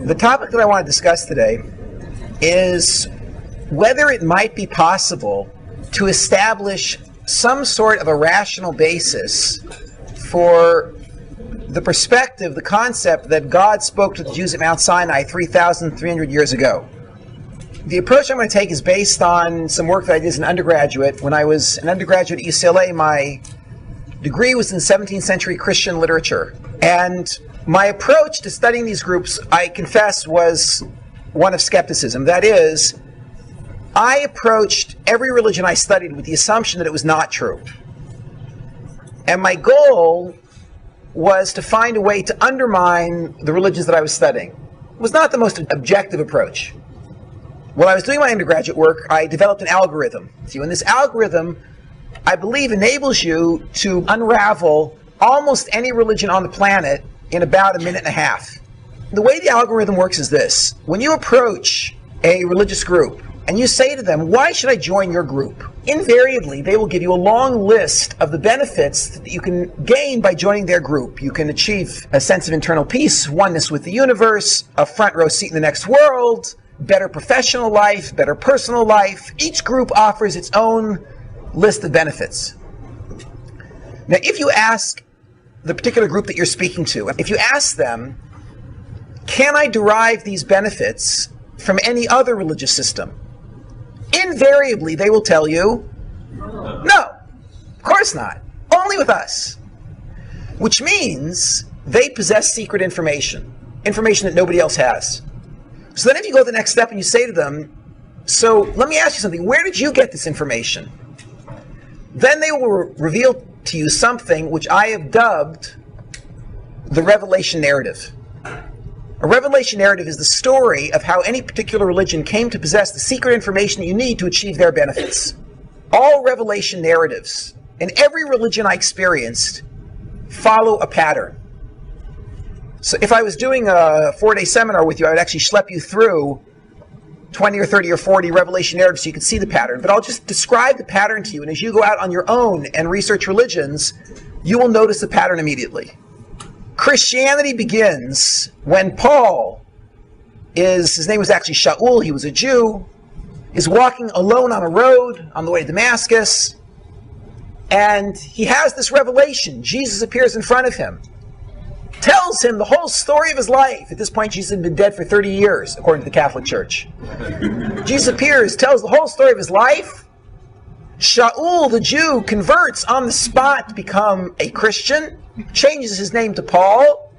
The topic that I want to discuss today is whether it might be possible to establish some sort of a rational basis for the perspective, the concept that God spoke to the Jews at Mount Sinai 3,300 years ago. The approach I'm going to take is based on some work that I did as an undergraduate. When I was an undergraduate at UCLA, my degree was in 17th century Christian literature. And my approach to studying these groups, I confess, was one of skepticism. That is, I approached every religion I studied with the assumption that it was not true. And my goal was to find a way to undermine the religions that I was studying. It was not the most objective approach. While I was doing my undergraduate work, I developed an algorithm. See, and this algorithm, I believe, enables you to unravel almost any religion on the planet in about a minute and a half. The way the algorithm works is this. When you approach a religious group and you say to them, why should I join your group? Invariably, they will give you a long list of the benefits that you can gain by joining their group. You can achieve a sense of internal peace, oneness with the universe, a front row seat in the next world, better professional life, better personal life. Each group offers its own list of benefits. Now, if you ask the particular group that you're speaking to, if you ask them, can I derive these benefits from any other religious system? Invariably, they will tell you, no, of course not. Only with us. Which means they possess secret information that nobody else has. So then if you go the next step and you say to them, so let me ask you something, where did you get this information? Then they will reveal to you something which I have dubbed the revelation narrative. A revelation narrative is the story of how any particular religion came to possess the secret information that you need to achieve their benefits. All revelation narratives, in every religion I experienced, follow a pattern. So if I was doing a 4-day seminar with you, I would actually schlep you through 20 or 30 or 40 revelation narratives so you can see the pattern. But I'll just describe the pattern to you, and as you go out on your own and research religions, you will notice the pattern immediately. Christianity begins when Paul his name was actually Shaul, he was a Jew, is walking alone on a road on the way to Damascus, and he has this revelation. Jesus appears in front of him, tells him the whole story of his life. At this point, Jesus had been dead for 30 years, according to the Catholic Church. Jesus appears, tells the whole story of his life. Shaul, the Jew, converts on the spot to become a Christian, changes his name to Paul,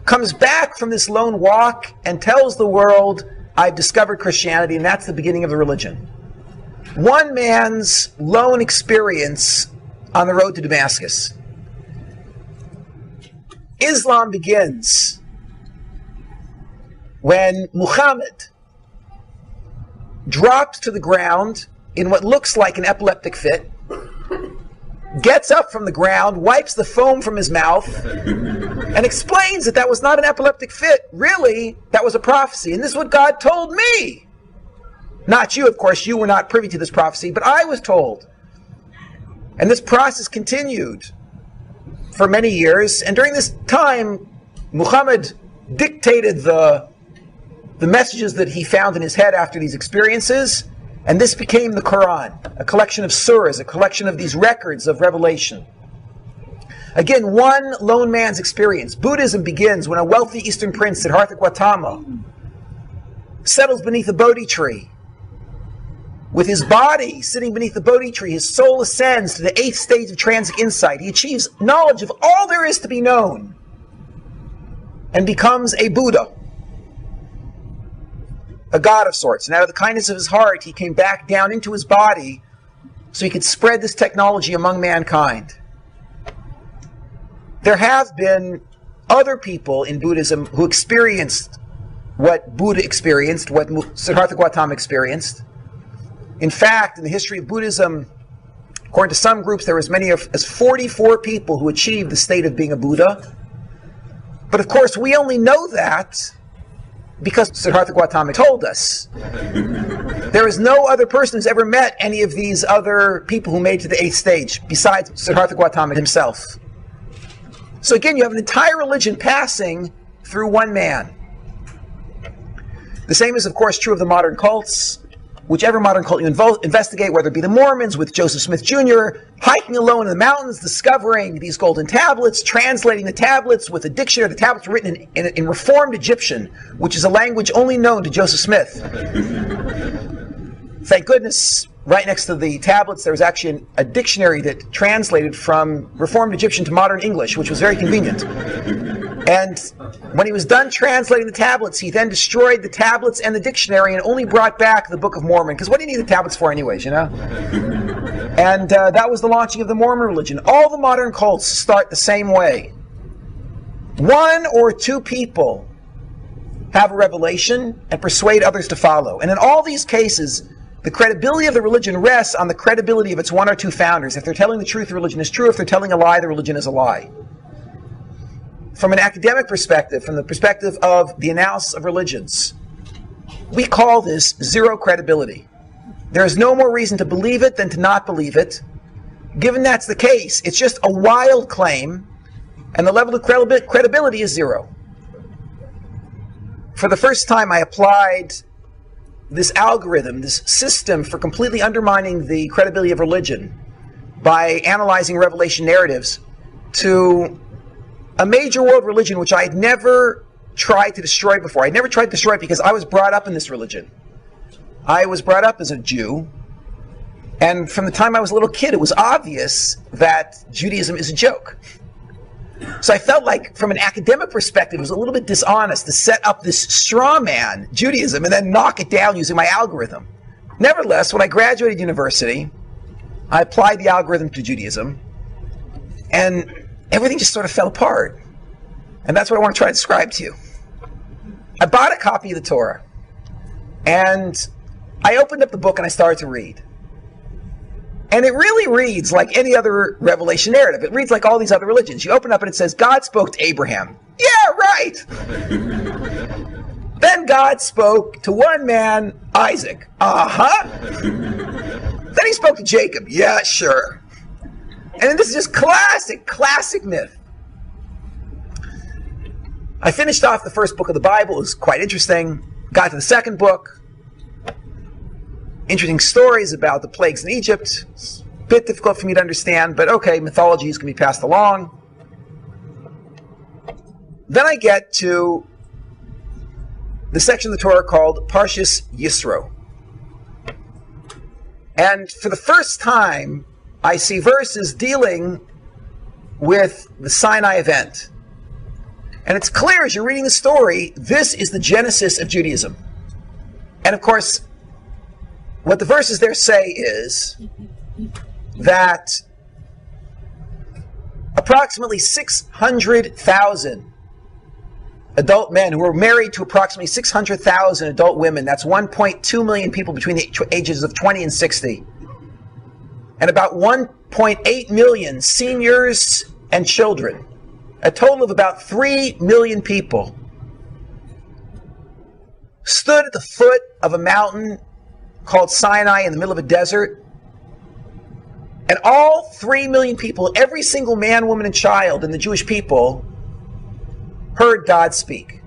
comes back from this lone walk and tells the world, I've discovered Christianity, and that's the beginning of the religion. One man's lone experience on the road to Damascus. Islam begins when Muhammad dropped to the ground in what looks like an epileptic fit, gets up from the ground, wipes the foam from his mouth, and explains that that was not an epileptic fit. Really, that was a prophecy. And this is what God told me. Not you, of course. You were not privy to this prophecy, but I was told. And this process continued for many years. And during this time, Muhammad dictated the messages that he found in his head after these experiences. And this became the Quran, a collection of surahs, a collection of these records of revelation. Again, one lone man's experience. Buddhism begins when a wealthy Eastern prince, Siddhartha Gautama, settles beneath a Bodhi tree. With his body sitting beneath the Bodhi tree, his soul ascends to the 8th stage of transic insight. He achieves knowledge of all there is to be known and becomes a Buddha, a god of sorts. And out of the kindness of his heart, he came back down into his body so he could spread this technology among mankind. There have been other people in Buddhism who experienced what Buddha experienced, what Siddhartha Gautama experienced. In fact, in the history of Buddhism, according to some groups, there were as many as 44 people who achieved the state of being a Buddha. But of course, we only know that because Siddhartha Gautama told us. There is no other person who's ever met any of these other people who made it to the 8th stage besides Siddhartha Gautama himself. So again, you have an entire religion passing through one man. The same is, of course, true of the modern cults. Whichever modern cult you investigate, whether it be the Mormons with Joseph Smith Jr., hiking alone in the mountains, discovering these golden tablets, translating the tablets with a dictionary. The tablets were written in Reformed Egyptian, which is a language only known to Joseph Smith. Thank goodness, right next to the tablets, there was actually a dictionary that translated from Reformed Egyptian to modern English, which was very convenient. And when he was done translating the tablets, he then destroyed the tablets and the dictionary and only brought back the Book of Mormon. Because what do you need the tablets for anyways, you know? And that was the launching of the Mormon religion. All the modern cults start the same way. One or two people have a revelation and persuade others to follow. And in all these cases, the credibility of the religion rests on the credibility of its one or two founders. If they're telling the truth, the religion is true. If they're telling a lie, the religion is a lie. From an academic perspective, from the perspective of the analysis of religions, we call this zero credibility. There is no more reason to believe it than to not believe it. Given that's the case, it's just a wild claim, and the level of credibility is zero. For the first time, I applied this algorithm, this system for completely undermining the credibility of religion by analyzing revelation narratives to a major world religion which I had never tried to destroy before. I never tried to destroy it because I was brought up in this religion. I was brought up as a Jew, and from the time I was a little kid, it was obvious that Judaism is a joke. So I felt like, from an academic perspective, it was a little bit dishonest to set up this straw man, Judaism, and then knock it down using my algorithm. Nevertheless, when I graduated university, I applied the algorithm to Judaism, and everything just sort of fell apart. And that's what I want to try to describe to you. I bought a copy of the Torah, and I opened up the book and I started to read. And it really reads like any other revelation narrative. It reads like all these other religions. You open up and it says, God spoke to Abraham. Yeah, right! Then God spoke to one man, Isaac. Uh-huh. Then he spoke to Jacob. Yeah, sure. And this is just classic myth. I finished off the first book of the Bible. It was quite interesting. Got to the second book. Interesting stories about the plagues in Egypt. It's a bit difficult for me to understand, but okay, mythologies can be passed along. Then I get to the section of the Torah called Parshas Yisro. And for the first time, I see verses dealing with the Sinai event. And it's clear as you're reading the story, this is the genesis of Judaism. And of course, what the verses there say is that approximately 600,000 adult men who were married to approximately 600,000 adult women, that's 1.2 million people between the ages of 20 and 60, and about 1.8 million seniors and children, a total of about 3 million people, stood at the foot of a mountain called Sinai in the middle of a desert. And all 3 million people, every single man, woman, and child in the Jewish people, heard God speak.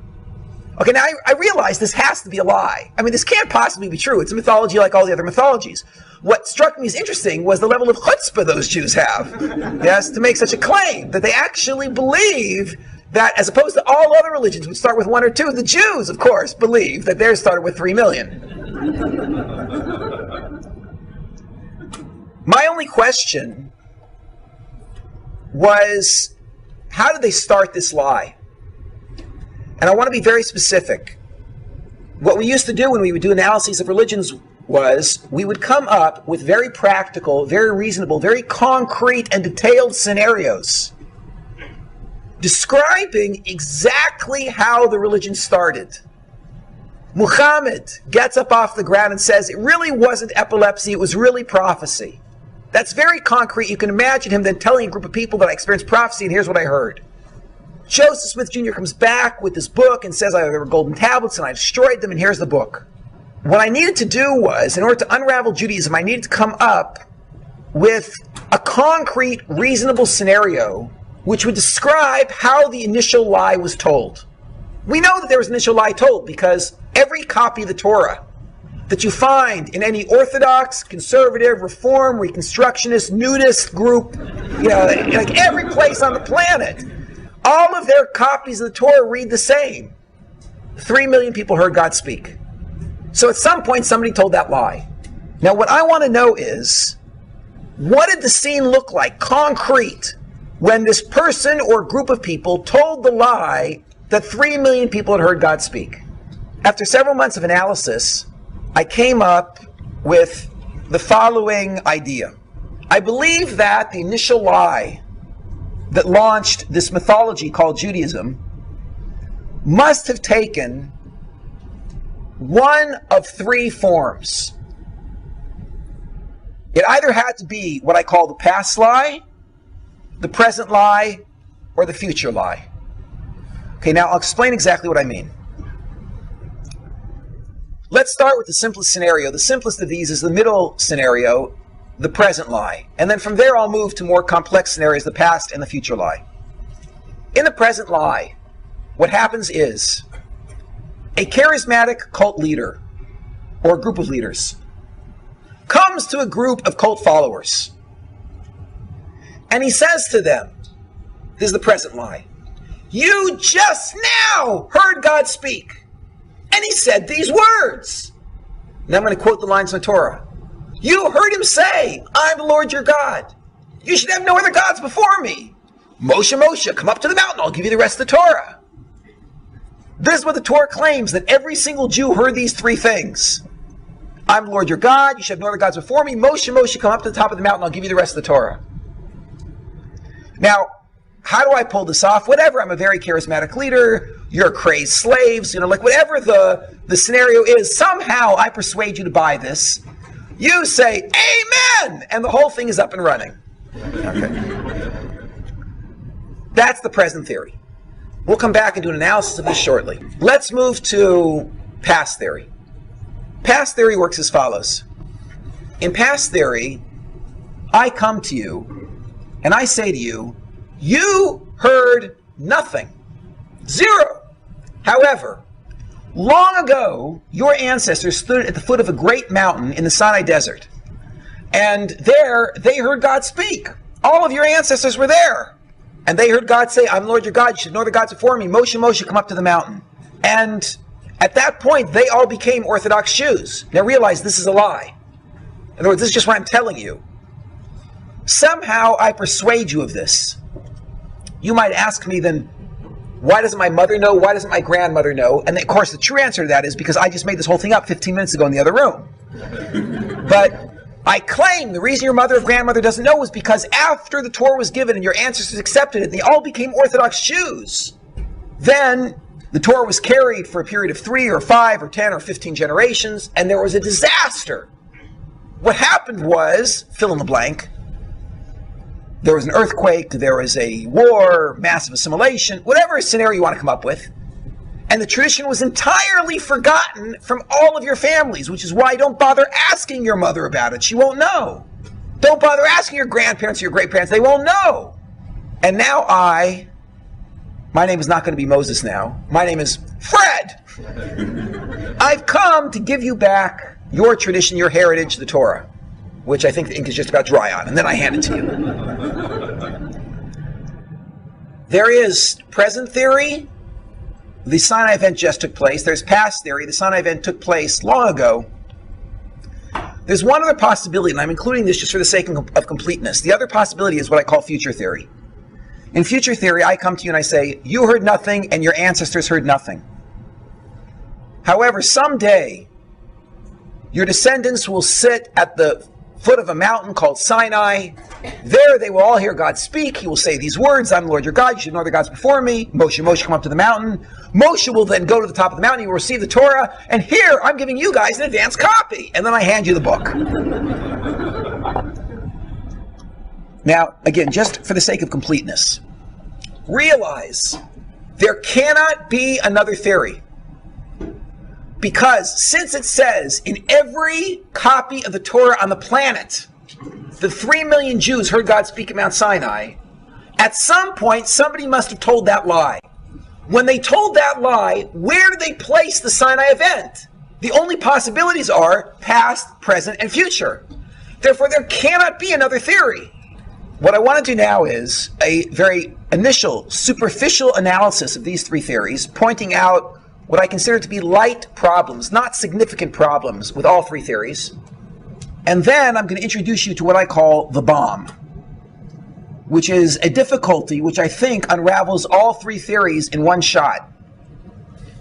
Okay, now I realize this has to be a lie. I mean, this can't possibly be true. It's a mythology like all the other mythologies. What struck me as interesting was the level of chutzpah those Jews have, yes, to make such a claim, that they actually believe that, as opposed to all other religions which start with 1 or 2, the Jews, of course, believe that theirs started with 3 million. My only question was, how did they start this lie? And I want to be very specific. What we used to do when we would do analyses of religions was we would come up with very practical, very reasonable, very concrete and detailed scenarios describing exactly how the religion started. Muhammad gets up off the ground and says it really wasn't epilepsy, it was really prophecy. That's very concrete. You can imagine him then telling a group of people that I experienced prophecy and here's what I heard. Joseph Smith Jr. comes back with this book and says there were golden tablets and I destroyed them and here's the book. What I needed to do was, in order to unravel Judaism, I needed to come up with a concrete, reasonable scenario which would describe how the initial lie was told. We know that there was an initial lie told because every copy of the Torah that you find in any Orthodox, conservative, Reform, Reconstructionist, nudist group, like every place on the planet, all of their copies of the Torah read the same. 3 million people heard God speak. So at some point somebody told that lie. Now what I want to know is, what did the scene look like, concrete, when this person or group of people told the lie that 3 million people had heard God speak? After several months of analysis, I came up with the following idea. I believe that the initial lie that launched this mythology called Judaism must have taken one of 3 forms. It either had to be what I call the past lie, the present lie, or the future lie. Okay, now I'll explain exactly what I mean. Let's start with the simplest scenario. The simplest of these is the middle scenario, the present lie. And then from there I'll move to more complex scenarios, the past and the future lie. In the present lie, what happens is a charismatic cult leader or group of leaders comes to a group of cult followers and he says to them, this is the present lie, "You just now heard God speak. And he said these words." Now I'm going to quote the lines from the Torah. "You heard him say, 'I'm the Lord your God. You should have no other gods before me. Moshe, Moshe, come up to the mountain. I'll give you the rest of the Torah.'" This is what the Torah claims, that every single Jew heard these 3 things. "I'm the Lord your God. You should have no other gods before me. Moshe, Moshe, come up to the top of the mountain. I'll give you the rest of the Torah." Now, how do I pull this off? Whatever, I'm a very charismatic leader, you're crazed slaves, like whatever the scenario is, somehow I persuade you to buy this. You say, "Amen!" and the whole thing is up and running. Okay. That's the present theory. We'll come back and do an analysis of this shortly. Let's move to past theory. Past theory works as follows. In past theory, I come to you and I say to you, "You heard nothing. 0. However, long ago, your ancestors stood at the foot of a great mountain in the Sinai desert. And there, they heard God speak. All of your ancestors were there. And they heard God say, 'I'm the Lord your God. You should know the gods before me. Moshe, Moshe, come up to the mountain.' And at that point, they all became Orthodox Jews. Now realize this is a lie. In other words, this is just what I'm telling you. Somehow I persuade you of this. You might ask me then, why doesn't my mother know? Why doesn't my grandmother know? And of course, the true answer to that is because I just made this whole thing up 15 minutes ago in the other room. But I claim the reason your mother or grandmother doesn't know was because after the Torah was given and your ancestors accepted it, they all became Orthodox Jews. Then the Torah was carried for a period of 3 or 5 or 10 or 15 generations, and there was a disaster. What happened was, fill in the blank, there was an earthquake, there was a war, massive assimilation, whatever scenario you want to come up with. And the tradition was entirely forgotten from all of your families, which is why don't bother asking your mother about it. She won't know. Don't bother asking your grandparents or your great-parents. They won't know. And now my name is not going to be Moses now. My name is Fred. I've come to give you back your tradition, your heritage, the Torah, which I think the ink is just about dry on, and then I hand it to you. There is present theory. The Sinai event just took place. There's past theory. The Sinai event took place long ago. There's one other possibility, and I'm including this just for the sake of completeness. The other possibility is what I call future theory. In future theory, I come to you and I say, you heard nothing and your ancestors heard nothing. However, someday, your descendants will sit at the foot of a mountain called Sinai. There they will all hear God speak. He will say these words, "I'm the Lord your God, you should know the gods before me. Moshe, Moshe, come up to the mountain." Moshe will then go to the top of the mountain, he will receive the Torah, and here I'm giving you guys an advanced copy, and then I hand you the book. Now, again, just for the sake of completeness, realize there cannot be another theory. Because since it says in every copy of the Torah on the planet, the 3 million Jews heard God speak at Mount Sinai, at some point somebody must have told that lie. When they told that lie, where did they place the Sinai event? The only possibilities are past, present, and future. Therefore, there cannot be another theory. What I want to do now is a very initial, superficial analysis of these three theories, pointing out what I consider to be light problems, not significant problems, with all three theories. And then I'm going to introduce you to what I call the bomb, which is a difficulty which I think unravels all three theories in one shot.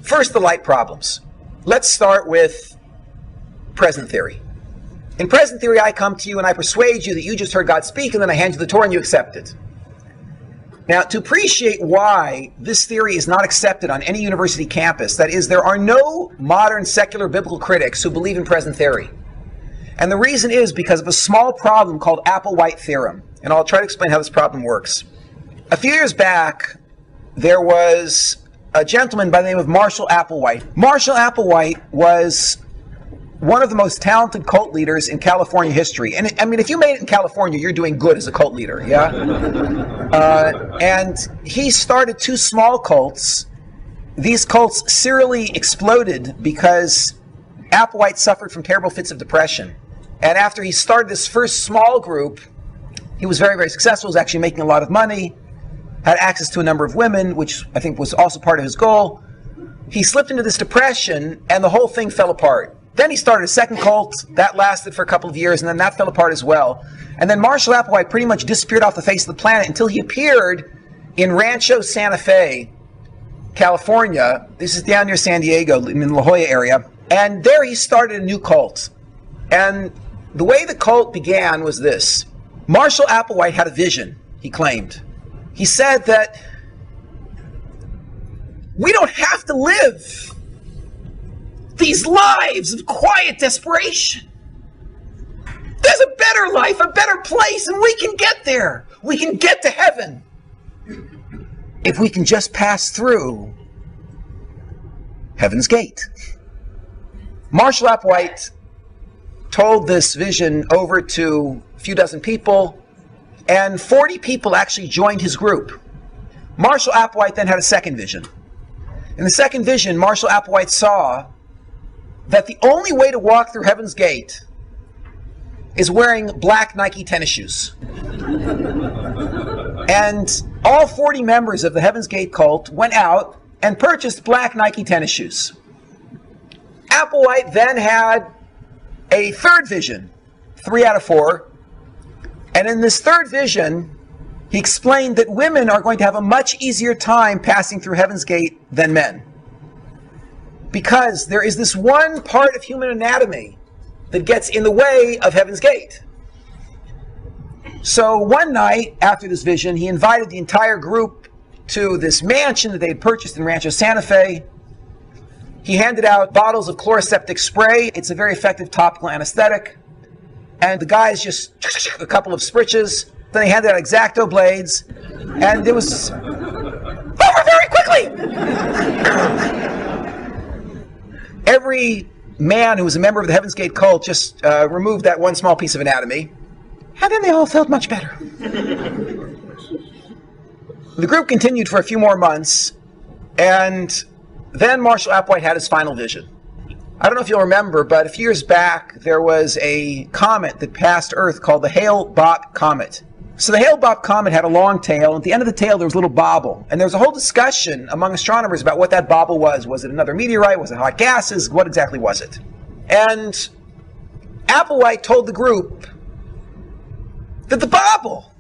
First, the light problems. Let's start with present theory. In present theory, I come to you and I persuade you that you just heard God speak, and then I hand you the Torah and you accept it. Now, to appreciate why this theory is not accepted on any university campus, that is, there are no modern secular biblical critics who believe in present theory. And the reason is because of a small problem called Applewhite theorem. And I'll try to explain how this problem works. A few years back, there was a gentleman by the name of Marshall Applewhite. Marshall Applewhite was one of the most talented cult leaders in California history. And I mean, if you made it in California, you're doing good as a cult leader, yeah? And he started two small cults. These cults serially exploded because Applewhite suffered from terrible fits of depression. And after he started this first small group, he was very, very successful, was actually making a lot of money, had access to a number of women, which I think was also part of his goal. He slipped into this depression, and the whole thing fell apart. Then he started a second cult. That lasted for a couple of years, and then that fell apart as well. And then Marshall Applewhite pretty much disappeared off the face of the planet until he appeared in Rancho Santa Fe, California. This is down near San Diego, in the La Jolla area. And there he started a new cult. And the way the cult began was this. Marshall Applewhite had a vision, he claimed. He said that we don't have to live these lives of quiet desperation. There's a better life, a better place, and we can get there. We can get to heaven if we can just pass through Heaven's Gate. Marshall Applewhite told this vision over to a few dozen people, and 40 people actually joined his group. Marshall Applewhite then had a second vision. In the second vision, Marshall Applewhite saw that the only way to walk through Heaven's Gate is wearing black Nike tennis shoes. And all 40 members of the Heaven's Gate cult went out and purchased black Nike tennis shoes. Applewhite then had a third vision, 3 out of 4. And in this third vision, he explained that women are going to have a much easier time passing through Heaven's Gate than men. Because there is this one part of human anatomy that gets in the way of Heaven's Gate. So one night after this vision, he invited the entire group to this mansion that they had purchased in Rancho Santa Fe. He handed out bottles of chloroseptic spray. It's a very effective topical anesthetic. And the guys just a couple of spritches. Then they handed out X-Acto blades. And it was over very quickly. Every man who was a member of the Heaven's Gate cult just removed that one small piece of anatomy. And then they all felt much better. The group continued for a few more months. And then Marshall Applewhite had his final vision. I don't know if you'll remember, but a few years back, there was a comet that passed Earth called the Hale-Bopp comet. So the Hale-Bopp comet had a long tail, and at the end of the tail there was a little bobble. And there was a whole discussion among astronomers about what that bobble was. Was it another meteorite? Was it hot gases? What exactly was it? And Applewhite told the group that the bobble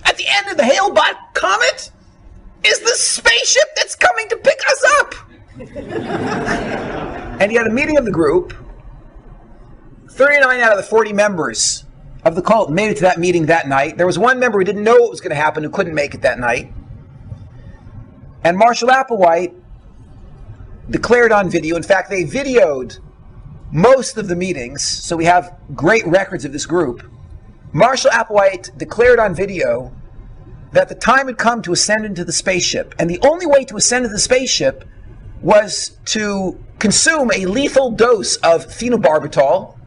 at the end of the Hale-Bopp comet is the spaceship that's coming to pick us up. And he had a meeting of the group. 39 out of the 40 members of the cult made it to that meeting that night. There was one member who didn't know what was going to happen, who couldn't make it that night. And Marshall Applewhite declared on video, in fact, they videoed most of the meetings, so we have great records of this group. Marshall Applewhite declared on video that the time had come to ascend into the spaceship, and the only way to ascend into the spaceship was to consume a lethal dose of phenobarbital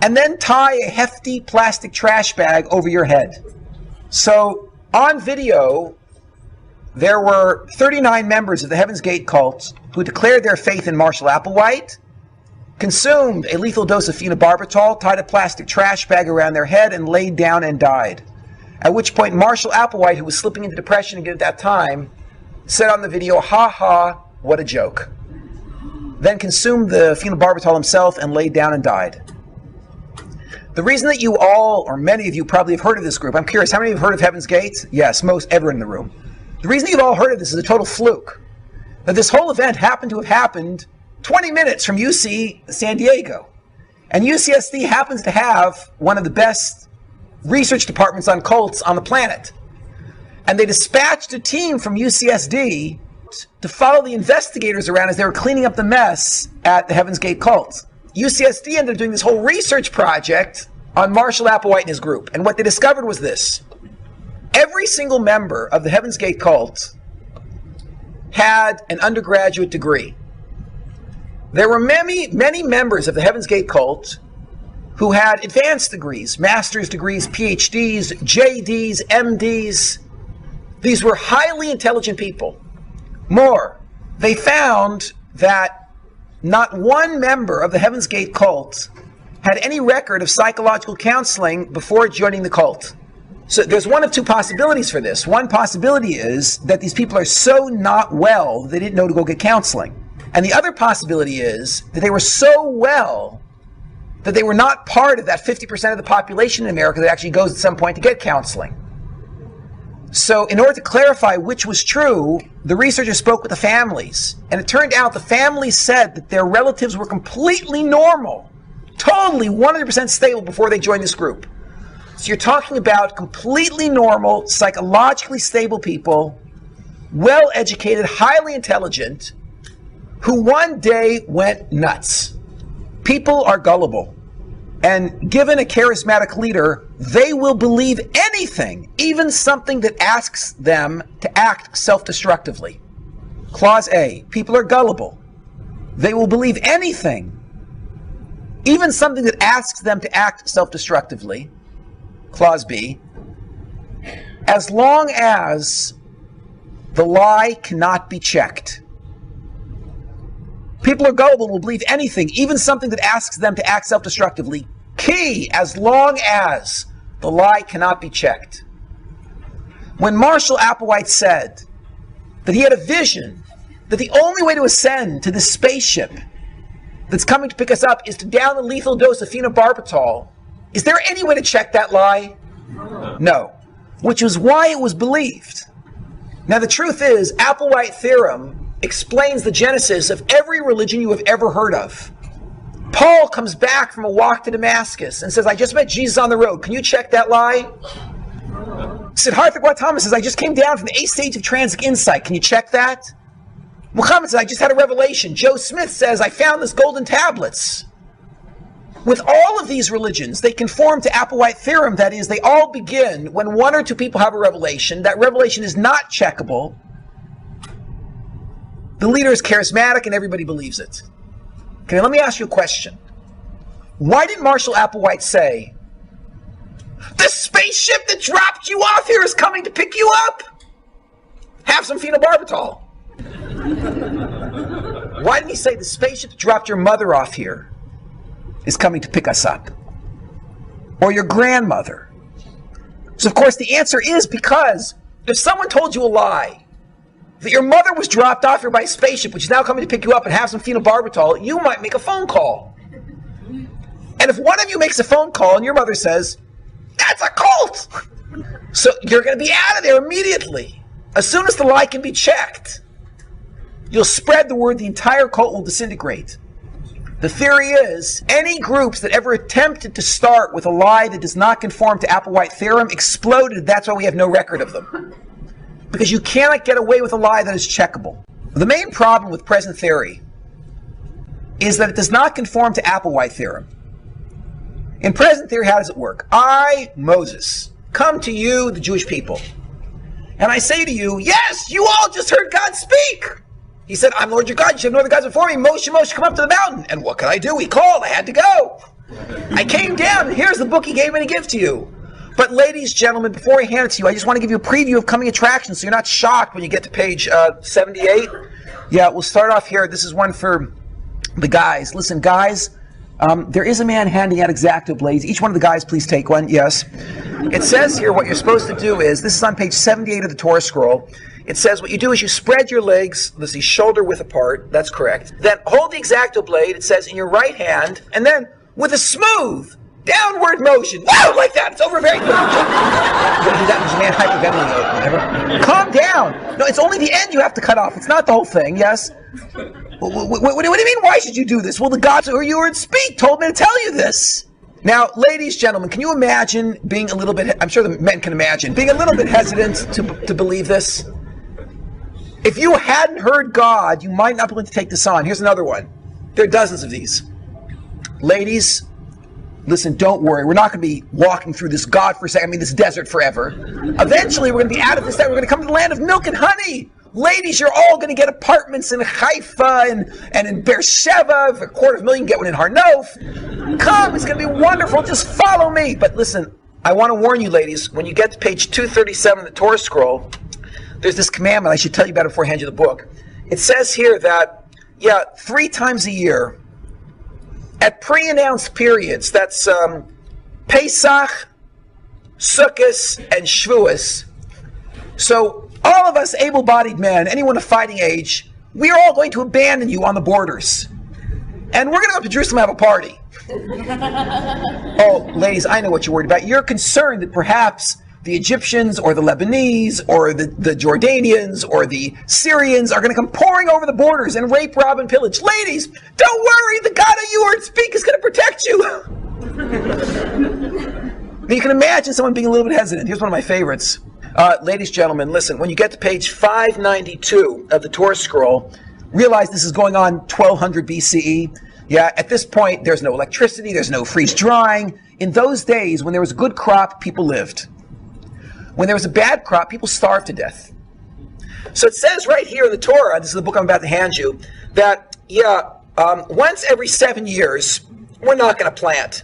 and then tie a hefty plastic trash bag over your head. So on video, there were 39 members of the Heaven's Gate cult who declared their faith in Marshall Applewhite, consumed a lethal dose of phenobarbital, tied a plastic trash bag around their head, and laid down and died. At which point Marshall Applewhite, who was slipping into depression again at that time, said on the video, "Ha ha, what a joke." Then consumed the phenobarbital himself and laid down and died. The reason that you all, or many of you probably have heard of this group, I'm curious, how many have heard of Heaven's Gate? Yes, most, everyone in the room. The reason you've all heard of this is a total fluke. That this whole event happened to have happened 20 minutes from UC San Diego. And UCSD happens to have one of the best research departments on cults on the planet. And they dispatched a team from UCSD to follow the investigators around as they were cleaning up the mess at the Heaven's Gate cult. UCSD ended up doing this whole research project on Marshall Applewhite and his group. And what they discovered was this. Every single member of the Heaven's Gate cult had an undergraduate degree. There were many members of the Heaven's Gate cult who had advanced degrees, master's degrees, PhDs, JDs, MDs. These were highly intelligent people. More, they found that not one member of the Heaven's Gate cult had any record of psychological counseling before joining the cult. So there's one of two possibilities for this. One possibility is that these people are so not well that they didn't know to go get counseling. And the other possibility is that they were so well that they were not part of that 50% of the population in America that actually goes at some point to get counseling. So in order to clarify which was true, the researchers spoke with the families. And it turned out the families said that their relatives were completely normal, totally 100% stable before they joined this group. So you're talking about completely normal, psychologically stable people, well-educated, highly intelligent, who one day went nuts. People are gullible. And given a charismatic leader, they will believe anything, even something that asks them to act self-destructively. Clause A, people are gullible. They will believe anything, even something that asks them to act self-destructively. Clause B, as long as the lie cannot be checked. People are gullible and will believe anything, even something that asks them to act self-destructively. Key, as long as the lie cannot be checked. When Marshall Applewhite said that he had a vision that the only way to ascend to this spaceship that's coming to pick us up is to down a lethal dose of phenobarbital, is there any way to check that lie? No. Which is why it was believed. Now the truth is, Applewhite theorem explains the genesis of every religion you have ever heard of. Paul comes back from a walk to Damascus and says, I just met Jesus on the road. Can you check that lie? Siddhartha Gautama says, I just came down from the 8th stage of transic insight. Can you check that? Muhammad says, I just had a revelation. Joe Smith says, I found this golden tablets. With all of these religions, they conform to Applewhite theorem. That is, they all begin when one or two people have a revelation. That revelation is not checkable. The leader is charismatic and everybody believes it. Okay, let me ask you a question. Why did Marshall Applewhite say, the spaceship that dropped you off here is coming to pick you up? Have some phenobarbital. Why didn't he say the spaceship that dropped your mother off here is coming to pick us up? Or your grandmother? So of course the answer is because if someone told you a lie, that your mother was dropped off here by a spaceship, which is now coming to pick you up and have some phenobarbital, you might make a phone call. And if one of you makes a phone call and your mother says, that's a cult! So you're going to be out of there immediately. As soon as the lie can be checked, you'll spread the word, the entire cult will disintegrate. The theory is, any groups that ever attempted to start with a lie that does not conform to Applewhite theorem exploded. That's why we have no record of them. Because you cannot get away with a lie that is checkable. The main problem with present theory is that it does not conform to Applewhite theorem. In present theory, how does it work? I, Moses, come to you, the Jewish people, and I say to you, yes, you all just heard God speak. He said, I'm Lord your God, you should have no other gods before me. Moshe, Moshe, come up to the mountain. And what could I do? He called, I had to go. I came down, and here's the book he gave me to give to you. But ladies, gentlemen, before I hand it to you, I just want to give you a preview of coming attractions so you're not shocked when you get to page 78. Yeah, we'll start off here. This is one for the guys. Listen, guys, there is a man handing out X-Acto blades. Each one of the guys, please take one. Yes. It says here what you're supposed to do is, this is on page 78 of the Torah scroll. It says what you do is you spread your legs, let's see, shoulder width apart. That's correct. Then hold the X-Acto blade, it says, in your right hand, and then with a smooth downward motion. Wow, like that. It's over very quickly. That was a man hyperventilating. Calm down. No, it's only the end you have to cut off. It's not the whole thing, yes? What do you mean, why should you do this? Well, the gods who you heard speak told me to tell you this. Now, ladies, gentlemen, can you imagine being a little bit, I'm sure the men can imagine, being a little bit hesitant to believe this? If you hadn't heard God, you might not be willing to take this on. Here's another one. There are dozens of these. Ladies, listen, don't worry. We're not going to be walking through this this desert forever. Eventually, we're going to be out of this. We're going to come to the land of milk and honey. Ladies, you're all going to get apartments in Haifa and in Beersheba. For $250,000, get one in Harnof. Come, it's going to be wonderful. Just follow me. But listen, I want to warn you, ladies, when you get to page 237 of the Torah scroll, there's this commandment. I should tell you about it before I hand you the book. It says here that, 3 times a year, at pre-announced periods, that's Pesach, Sukkot, and Shavuos. So all of us able-bodied men, anyone of fighting age, we are all going to abandon you on the borders. And we're going to go up to Jerusalem and have a party. Oh, ladies, I know what you're worried about. You're concerned that perhaps the Egyptians or the Lebanese or the Jordanians or the Syrians are going to come pouring over the borders and rape, rob, and pillage. Ladies, don't worry. The God of you heard speak is going to protect you. Now you can imagine someone being a little bit hesitant. Here's one of my favorites. Ladies, gentlemen, listen. When you get to page 592 of the Torah scroll, realize this is going on 1200 BCE. Yeah, at this point, there's no electricity. There's no freeze drying. In those days, when there was a good crop, people lived. When there was a bad crop, people starved to death. So it says right here in the Torah, this is the book I'm about to hand you, that, once every 7 years, we're not going to plant.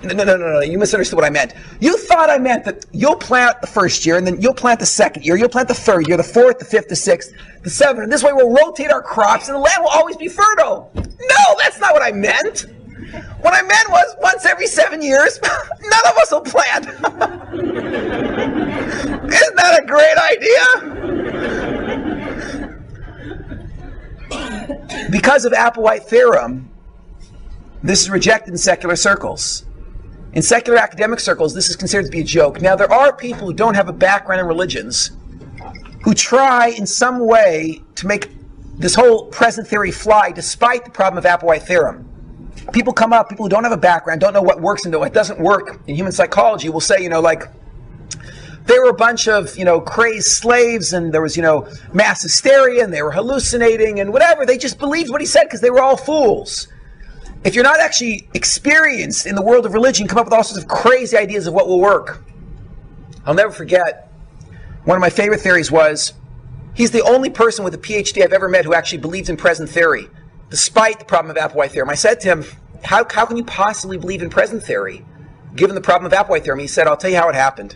No, you misunderstood what I meant. You thought I meant that you'll plant the first year, and then you'll plant the second year, you'll plant the third year, the fourth, the fifth, the sixth, the seventh, and this way we'll rotate our crops, and the land will always be fertile. No, that's not what I meant. What I meant was, once every 7 years, none of us will plant. Isn't that a great idea? Because of Applewhite theorem, this is rejected in secular circles. In secular academic circles, this is considered to be a joke. Now, there are people who don't have a background in religions who try in some way to make this whole present theory fly despite the problem of Applewhite theorem. People come up, people who don't have a background, don't know what works and what doesn't work in human psychology, will say, they were a bunch of, crazed slaves, and there was, mass hysteria, and they were hallucinating, and whatever. They just believed what he said because they were all fools. If you're not actually experienced in the world of religion, come up with all sorts of crazy ideas of what will work. I'll never forget, one of my favorite theories was, he's the only person with a PhD I've ever met who actually believed in present theory, despite the problem of Applewhite theorem. I said to him, how can you possibly believe in present theory, given the problem of Applewhite theorem? He said, I'll tell you how it happened.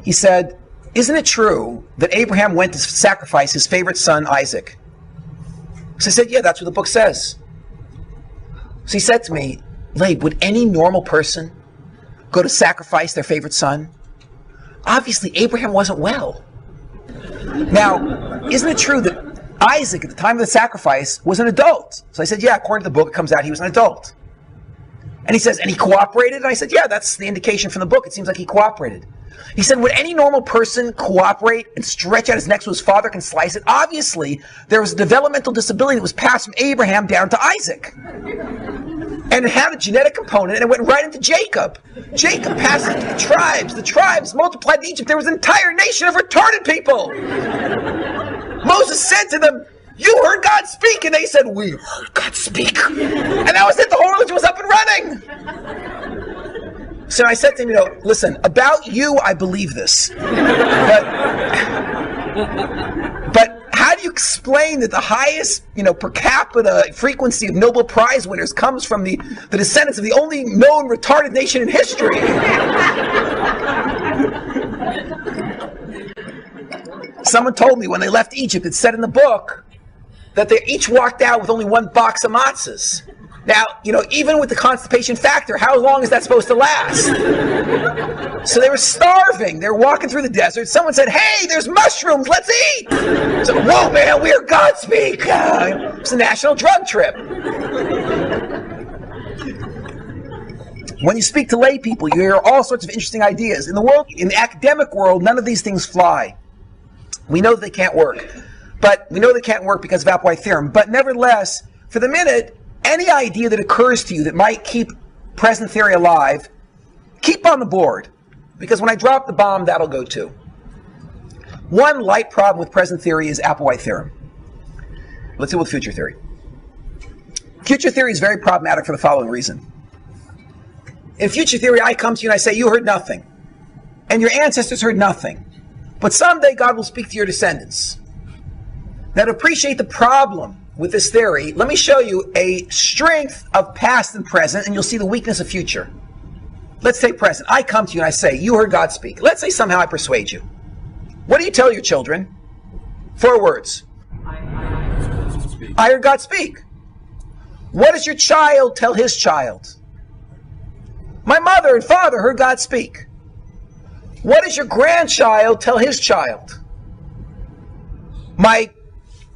He said, isn't it true that Abraham went to sacrifice his favorite son, Isaac? So I said, yeah, that's what the book says. So he said to me, Labe, would any normal person go to sacrifice their favorite son? Obviously, Abraham wasn't well. Now, isn't it true that Isaac, at the time of the sacrifice, was an adult? So I said, yeah, according to the book, it comes out he was an adult. And he says, and he cooperated? And I said, yeah, that's the indication from the book. It seems like he cooperated. He said, would any normal person cooperate and stretch out his neck so his father can slice it? Obviously, there was a developmental disability that was passed from Abraham down to Isaac. And it had a genetic component, and it went right into Jacob. Jacob passed it to the tribes. The tribes multiplied in Egypt. There was an entire nation of retarded people. Moses said to them, you heard God speak. And they said, we heard God speak. And that was it. The whole religion was up and running. So I said to him, listen, about you, I believe this. But how do you explain that the highest, per capita frequency of Nobel Prize winners comes from the descendants of the only known retarded nation in history? Someone told me when they left Egypt, it said in the book that they each walked out with only one box of matzahs. Now, even with the constipation factor, how long is that supposed to last? So they were starving. They were walking through the desert. Someone said, hey, there's mushrooms, let's eat! So, whoa, man, we are Godspeak! It's a national drug trip. When you speak to lay people, you hear all sorts of interesting ideas. In the academic world, none of these things fly. We know that they can't work. But we know they can't work because of Applewhite theorem. But nevertheless, for the minute, any idea that occurs to you that might keep present theory alive, keep on the board. Because when I drop the bomb, that'll go too. One light problem with present theory is Applewhite theorem. Let's deal with future theory. Future theory is very problematic for the following reason. In future theory, I come to you and I say, you heard nothing. And your ancestors heard nothing. But someday God will speak to your descendants. Now, to appreciate the problem with this theory, let me show you a strength of past and present, and you'll see the weakness of future. Let's take present. I come to you and I say, you heard God speak. Let's say somehow I persuade you. What do you tell your children? 4 words. I heard God speak. What does your child tell his child? My mother and father heard God speak. What does your grandchild tell his child? My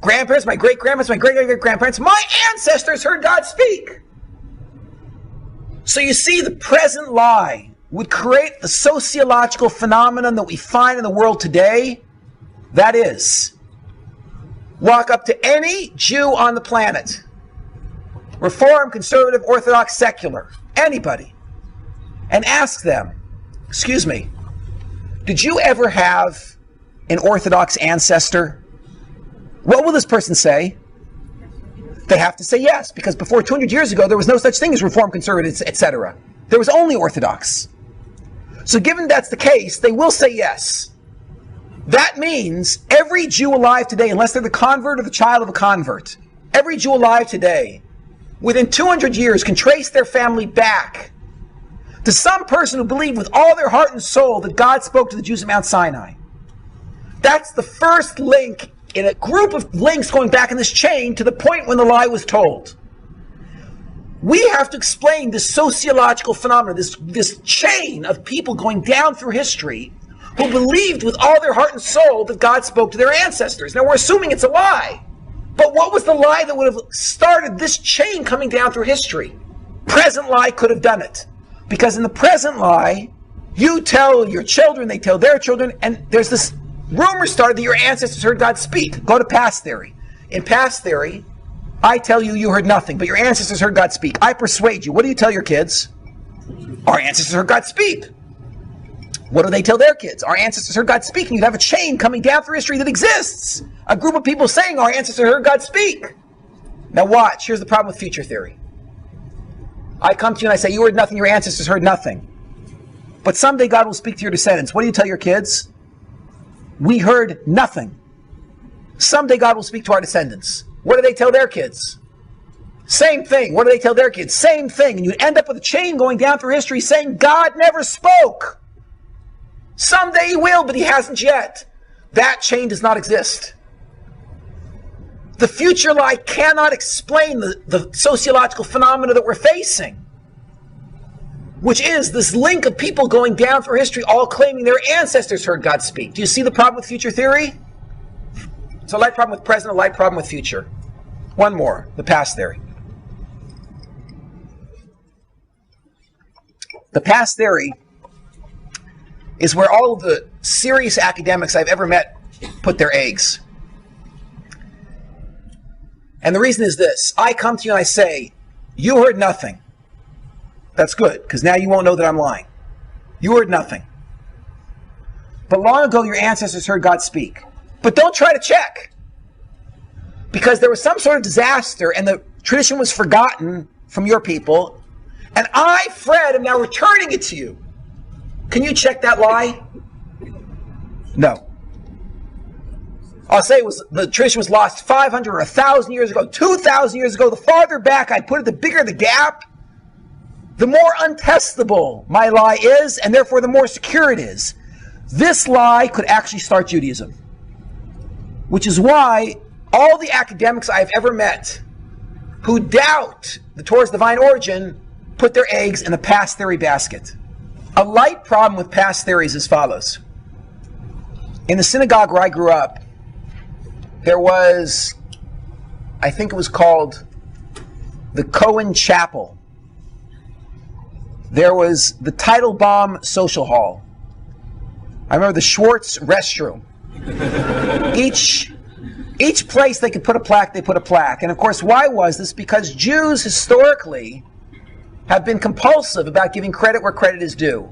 grandparents, my great-grandparents, my great-great-grandparents, my ancestors heard God speak. So you see, the present lie would create the sociological phenomenon that we find in the world today. That is, walk up to any Jew on the planet, Reform, conservative, Orthodox, secular, anybody, and ask them, excuse me, did you ever have an Orthodox ancestor? What will this person say? They have to say yes, because before 200 years ago, there was no such thing as Reform, conservatives, etc. There was only Orthodox. So given that's the case, they will say yes. That means every Jew alive today, unless they're the convert or the child of a convert, every Jew alive today, within 200 years, can trace their family back to some person who believed with all their heart and soul that God spoke to the Jews at Mount Sinai. That's the first link in a group of links going back in this chain to the point when the lie was told. We have to explain this sociological phenomenon, this chain of people going down through history who believed with all their heart and soul that God spoke to their ancestors. Now we're assuming it's a lie. But what was the lie that would have started this chain coming down through history? Present lie could have done it. Because in the present lie, you tell your children, they tell their children, and there's this rumor started that your ancestors heard God speak. Go to past theory. In past theory, I tell you, you heard nothing, but your ancestors heard God speak. I persuade you. What do you tell your kids? Our ancestors heard God speak. What do they tell their kids? Our ancestors heard God speak. And you'd have a chain coming down through history that exists. A group of people saying our ancestors heard God speak. Now watch. Here's the problem with future theory. I come to you and I say, you heard nothing, your ancestors heard nothing. But someday God will speak to your descendants. What do you tell your kids? We heard nothing. Someday God will speak to our descendants. What do they tell their kids? Same thing. What do they tell their kids? Same thing. And you end up with a chain going down through history saying God never spoke. Someday he will, but he hasn't yet. That chain does not exist. The future lie cannot explain the sociological phenomena that we're facing, which is this link of people going down through history all claiming their ancestors heard God speak. Do you see the problem with future theory? It's a light problem with present, a light problem with future. One more, the past theory. The past theory is where all of the serious academics I've ever met put their eggs. And the reason is this. I come to you and I say, you heard nothing. That's good, because now you won't know that I'm lying. You heard nothing. But long ago, your ancestors heard God speak. But don't try to check. Because there was some sort of disaster and the tradition was forgotten from your people. And I, Fred, am now returning it to you. Can you check that lie? No. I'll say the tradition was lost 500 or 1,000 years ago, 2,000 years ago. The farther back I put it, the bigger the gap, the more untestable my lie is, and therefore the more secure it is. This lie could actually start Judaism, which is why all the academics I've ever met who doubt the Torah's divine origin put their eggs in the past theory basket. A light problem with past theories is as follows. In the synagogue where I grew up, there was, I think it was called the Cohen Chapel. There was the Teitelbaum Social Hall. I remember the Schwartz restroom. Each place they could put a plaque, they put a plaque. And of course, why was this? Because Jews historically have been compulsive about giving credit where credit is due.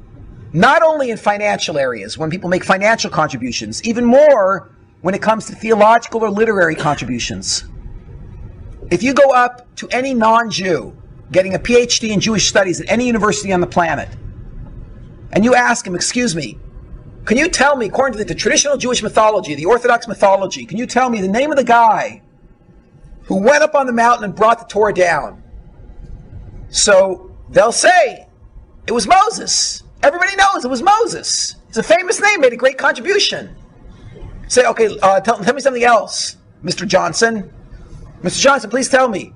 Not only in financial areas, when people make financial contributions, even more when it comes to theological or literary contributions. If you go up to any non-Jew getting a PhD in Jewish studies at any university on the planet, and you ask him, excuse me, can you tell me, according to the traditional Jewish mythology, the Orthodox mythology, can you tell me the name of the guy who went up on the mountain and brought the Torah down? So they'll say, it was Moses. Everybody knows it was Moses. It's a famous name, made a great contribution. Say, okay, tell me something else, Mr. Johnson. Mr. Johnson, please tell me.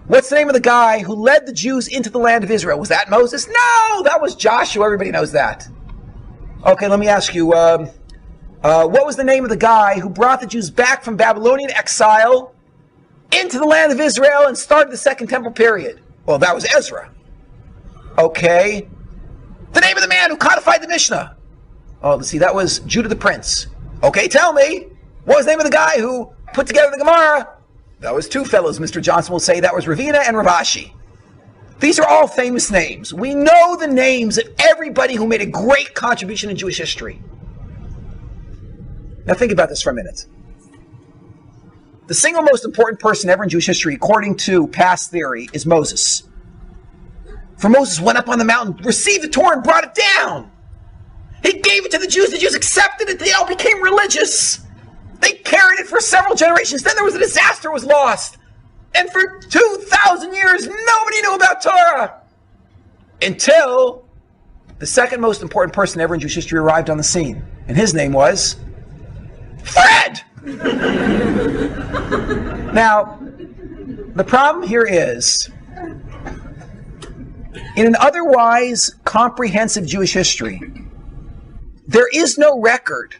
What's the name of the guy who led the Jews into the land of Israel? Was that Moses? No, that was Joshua. Everybody knows that. Okay, let me ask you, what was the name of the guy who brought the Jews back from Babylonian exile into the land of Israel and started the Second Temple period? Well, that was Ezra. Okay. The name of the man who codified the Mishnah? Oh, let's see, that was Judah the Prince. Okay, tell me, what was the name of the guy who put together the Gemara? That was two fellows, Mr. Johnson will say. That was Ravina and Ravashi. These are all famous names. We know the names of everybody who made a great contribution in Jewish history. Now think about this for a minute. The single most important person ever in Jewish history, according to past theory, is Moses. For Moses went up on the mountain, received the Torah, and brought it down. He gave it to the Jews. The Jews accepted it. They all became religious. They carried it for several generations. Then there was a disaster, was lost. And for 2,000 years, nobody knew about Torah. Until the second most important person ever in Jewish history arrived on the scene. And his name was Fred! Now, the problem here is, in an otherwise comprehensive Jewish history, there is no record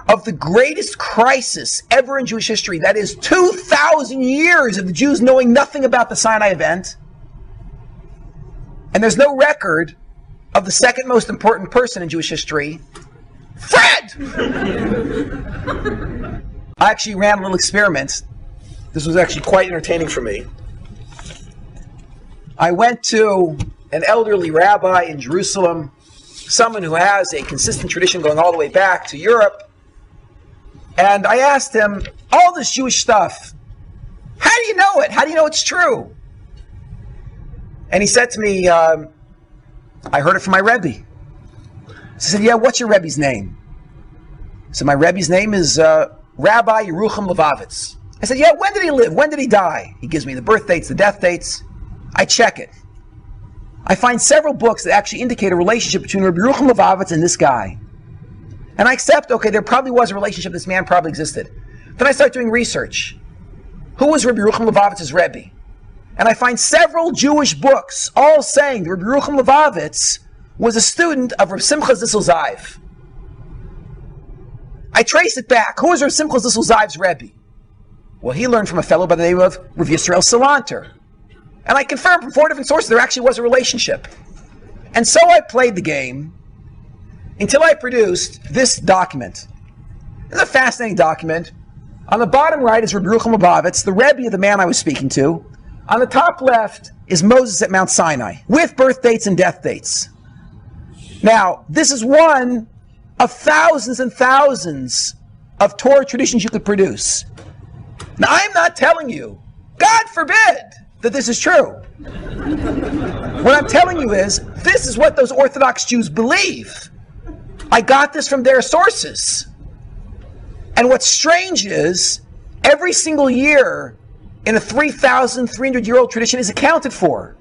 of the greatest crisis ever in Jewish history. That is 2,000 years of the Jews knowing nothing about the Sinai event. And there's no record of the second most important person in Jewish history, Fred! I actually ran a little experiment. This was actually quite entertaining for me. I went to an elderly rabbi in Jerusalem, someone who has a consistent tradition going all the way back to Europe, and I asked him, all this Jewish stuff, how do you know it? How do you know it's true? And he said to me, I heard it from my Rebbe. I said, yeah, what's your Rebbe's name? I said, my Rebbe's name is Rabbi Yerucham Levavitz. I said, yeah, when did he live? When did he die? He gives me the birth dates, the death dates. I check it. I find several books that actually indicate a relationship between Rabbi Yerucham Levavitz and this guy. And I accept, okay, there probably was a relationship, this man probably existed. Then I start doing research. Who was Rabbi Yerucham Levavitz's Rebbe? And I find several Jewish books all saying that Rabbi Yerucham Levavitz was a student of Rav Simcha Zissel Ziv. I trace it back. Who was Rav Simcha Zissel Ziv's Rebbe? Well, he learned from a fellow by the name of Rav Yisrael Salanter. And I confirmed from 4 different sources there actually was a relationship. And so I played the game until I produced this document. It's a fascinating document. On the bottom right is Rabbi Yerucham Levavitz, the Rebbe of the man I was speaking to. On the top left is Moses at Mount Sinai, with birth dates and death dates. Now, this is one of thousands and thousands of Torah traditions you could produce. Now, I'm not telling you, God forbid, that this is true. What I'm telling you is, this is what those Orthodox Jews believe. I got this from their sources. And what's strange is, every single year in a 3,300-year-old tradition is accounted for.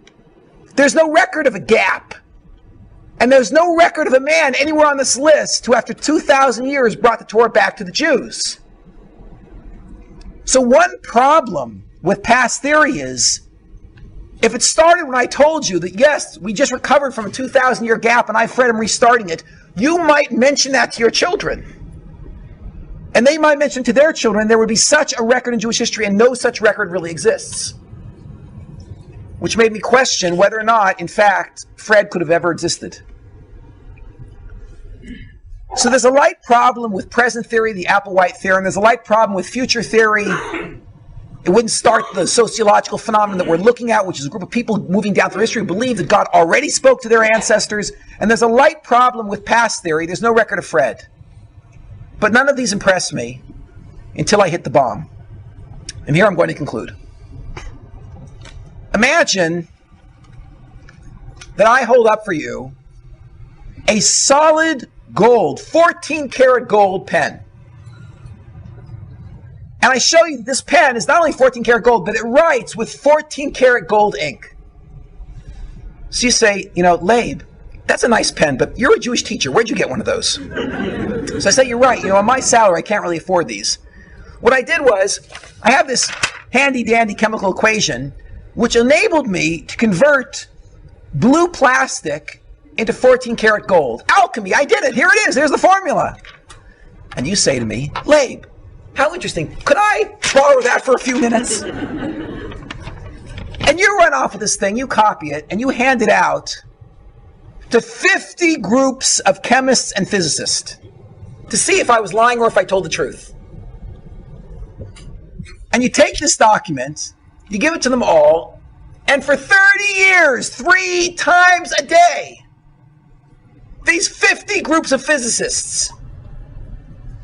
There's no record of a gap. And there's no record of a man anywhere on this list who, after 2,000 years, brought the Torah back to the Jews. So one problem with past theory is, if it started when I told you that, yes, we just recovered from a 2,000-year gap and I afraid I'm restarting it, you might mention that to your children. And they might mention to their children, there would be such a record in Jewish history, and no such record really exists. Which made me question whether or not, in fact, Fred could have ever existed. So there's a light problem with present theory, the Applewhite theorem. There's a light problem with future theory. It wouldn't start the sociological phenomenon that we're looking at, which is a group of people moving down through history who believe that God already spoke to their ancestors. And there's a light problem with past theory. There's no record of Fred. But none of these impress me until I hit the bomb. And here I'm going to conclude. Imagine that I hold up for you a solid gold, 14-karat gold pen. And I show you that this pen is not only 14-karat gold, but it writes with 14-karat gold ink. So you say, Labe, that's a nice pen, but you're a Jewish teacher. Where'd you get one of those? So I say, you're right. On my salary, I can't really afford these. What I did was, I have this handy-dandy chemical equation, which enabled me to convert blue plastic into 14-karat gold. Alchemy, I did it. Here it is. Here's the formula. And you say to me, Labe, how interesting. Could I borrow that for a few minutes? And you run off with this thing, you copy it, and you hand it out to 50 groups of chemists and physicists to see if I was lying or if I told the truth. And you take this document, you give it to them all, and for 30 years, 3 times a day, these 50 groups of physicists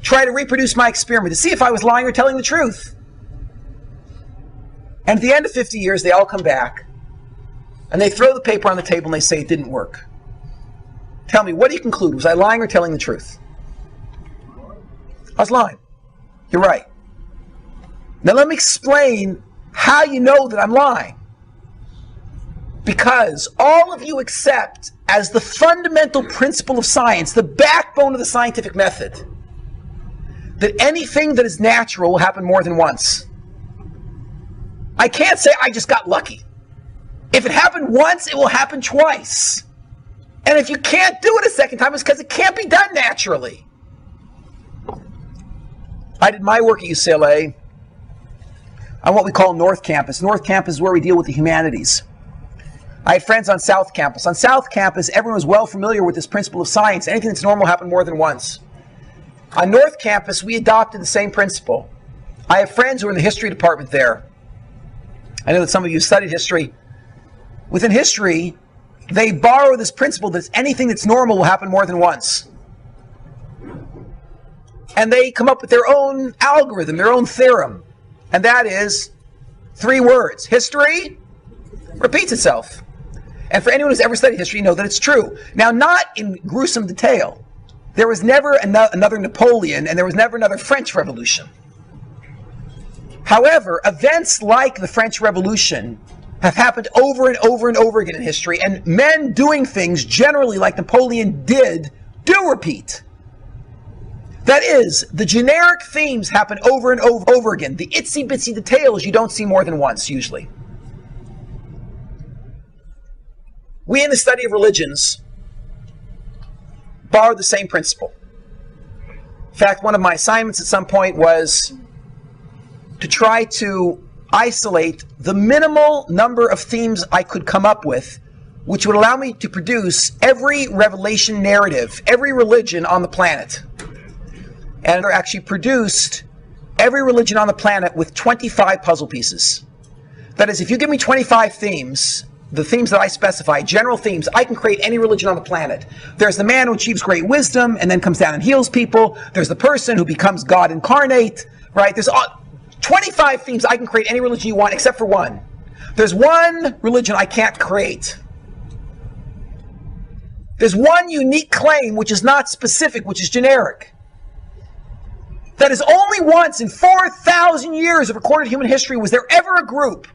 try to reproduce my experiment to see if I was lying or telling the truth. And at the end of 50 years, they all come back, and they throw the paper on the table and they say it didn't work. Tell me, what do you conclude? Was I lying or telling the truth? I was lying. You're right. Now let me explain how you know that I'm lying. Because all of you accept as the fundamental principle of science, the backbone of the scientific method, that anything that is natural will happen more than once. I can't say I just got lucky. If it happened once, it will happen twice. And if you can't do it a second time, it's because it can't be done naturally. I did my work at UCLA on what we call North Campus. North Campus is where we deal with the humanities. I had friends on South Campus. On South Campus, everyone was well familiar with this principle of science. Anything that's normal happened more than once. On North Campus, we adopted the same principle. I have friends who are in the history department there. I know that some of you studied history. Within history, they borrow this principle that anything that's normal will happen more than once. And they come up with their own algorithm, their own theorem. And that is 3 words. History repeats itself. And for anyone who's ever studied history, you know that it's true. Now, not in gruesome detail. There was never another Napoleon, and there was never another French Revolution. However, events like the French Revolution have happened over and over and over again in history, and men doing things generally like Napoleon did do repeat. That is, the generic themes happen over and over again. The itsy-bitsy details you don't see more than once, usually. We, in the study of religions, borrow the same principle. In fact, one of my assignments at some point was to try to isolate the minimal number of themes I could come up with, which would allow me to produce every revelation narrative, every religion on the planet. And I actually produced every religion on the planet with 25 puzzle pieces. That is, if you give me 25 themes, the themes that I specify, general themes, I can create any religion on the planet. There's the man who achieves great wisdom and then comes down and heals people. There's the person who becomes God incarnate, right? There's 25 themes. I can create any religion you want except for one. There's one religion I can't create. There's one unique claim which is not specific, which is generic. That is, only once in 4,000 years of recorded human history was there ever a group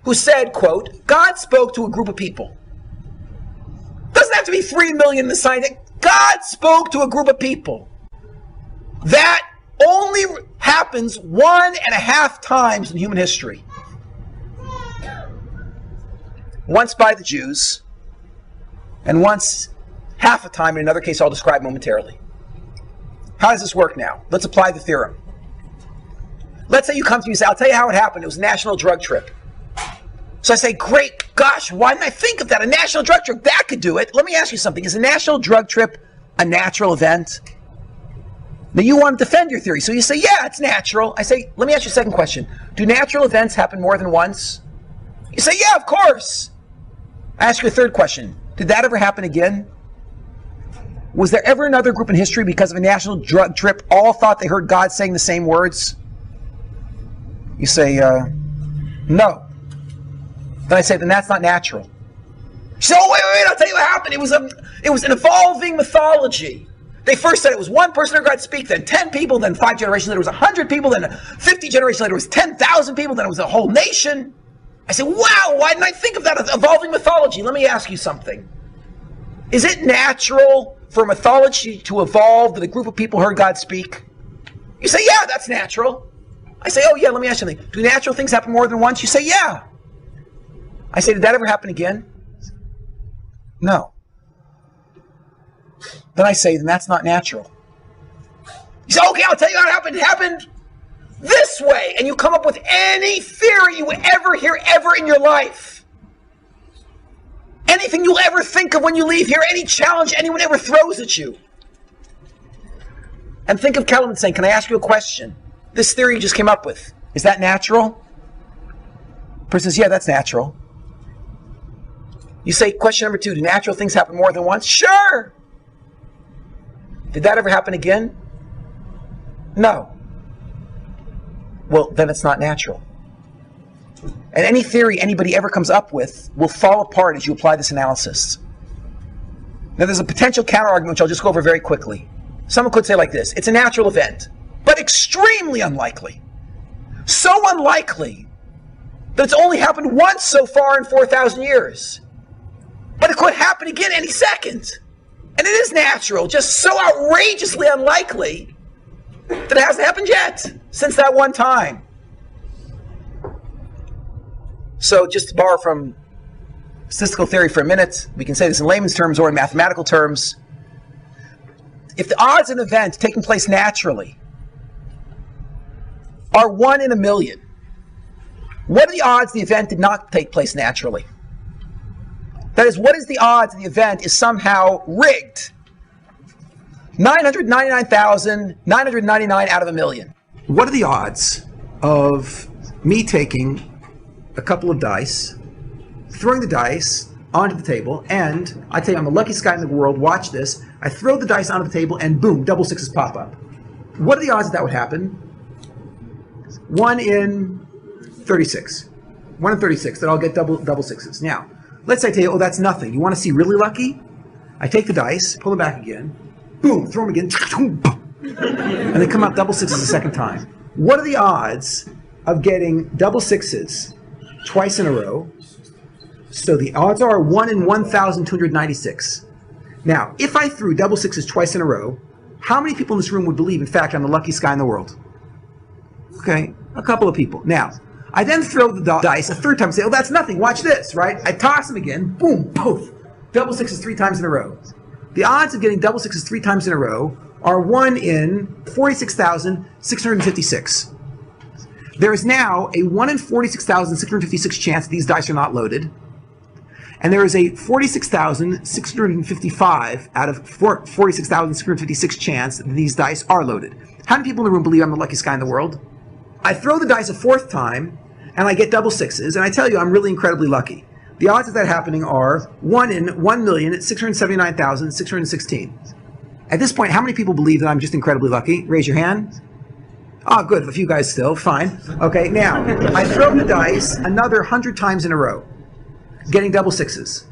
who said, quote, God spoke to a group of people. Doesn't have to be 3 million in the science. God spoke to a group of people. That only happens 1.5 times in human history. Once by the Jews, and once half a time in another case I'll describe momentarily. How does this work now? Let's apply the theorem. Let's say you come to me and say, I'll tell you how it happened. It was a national drug trip. So I say, great, gosh, why didn't I think of that? A national drug trip, that could do it. Let me ask you something. Is a national drug trip a natural event? Now you want to defend your theory. So you say, yeah, it's natural. I say, let me ask you a second question. Do natural events happen more than once? You say, yeah, of course. I ask you a third question. Did that ever happen again? Was there ever another group in history because of a national drug trip all thought they heard God saying the same words? You say, no. Then I say, then that's not natural. You say, oh, wait, I'll tell you what happened. It was an evolving mythology. They first said it was one person heard God speak, then 10 people, then 5 generations later it was 100 people, then 50 generations later it was 10,000 people, then it was a whole nation. I say, wow, why didn't I think of that evolving mythology? Let me ask you something. Is it natural for mythology to evolve that a group of people heard God speak? You say, yeah, that's natural. I say, oh yeah, let me ask you something. Do natural things happen more than once? You say, yeah. I say, did that ever happen again? No. Then I say, then that's not natural. You say, okay, I'll tell you how it happened. It happened this way. And you come up with any theory you would ever hear ever in your life. Anything you'll ever think of when you leave here, any challenge anyone ever throws at you. And think of Kellerman saying, can I ask you a question? This theory you just came up with, is that natural? The person says, yeah, that's natural. You say, question number 2, do natural things happen more than once? Sure. Did that ever happen again? No. Well, then it's not natural. And any theory anybody ever comes up with will fall apart as you apply this analysis. Now there's a potential counterargument which I'll just go over very quickly. Someone could say like this, it's a natural event, but extremely unlikely. So unlikely that it's only happened once so far in 4,000 years. But it could happen again any second. And it is natural, just so outrageously unlikely that it hasn't happened yet since that one time. So just to borrow from statistical theory for a minute, we can say this in layman's terms or in mathematical terms. If the odds of an event taking place naturally are 1 in a million, what are the odds the event did not take place naturally? That is, what is the odds the event is somehow rigged? 999,999 out of a million. What are the odds of me taking a couple of dice, throwing the dice onto the table, and I tell you I'm the luckiest guy in the world, watch this, I throw the dice onto the table and boom, double sixes pop up. What are the odds that would happen? 1 in 36. 1 in 36 that I'll get double sixes. Now, let's say I tell you, oh, that's nothing. You want to see really lucky? I take the dice, pull them back again, boom, throw them again, and they come out double sixes a second time. What are the odds of getting double sixes twice in a row? So the odds are 1 in 1,296. Now, if I threw double sixes twice in a row, how many people in this room would believe, in fact, I'm the luckiest guy in the world? Okay, a couple of people. Now, I then throw the dice a third time and say, oh, that's nothing. Watch this, right? I toss them again. Boom, poof. Double sixes 3 times in a row. The odds of getting double sixes 3 times in a row are 1 in 46,656. There is now a 1 in 46,656 chance these dice are not loaded. And there is a 46,655 out of 46,656 chance that these dice are loaded. How many people in the room believe I'm the luckiest guy in the world? I throw the dice a 4th time, and I get double sixes, and I tell you I'm really incredibly lucky. The odds of that happening are 1 in 1,679,616. At this point, how many people believe that I'm just incredibly lucky? Raise your hand. Oh, good. A few guys still. Fine. Okay, now, I throw the dice another 100 times in a row, getting double sixes.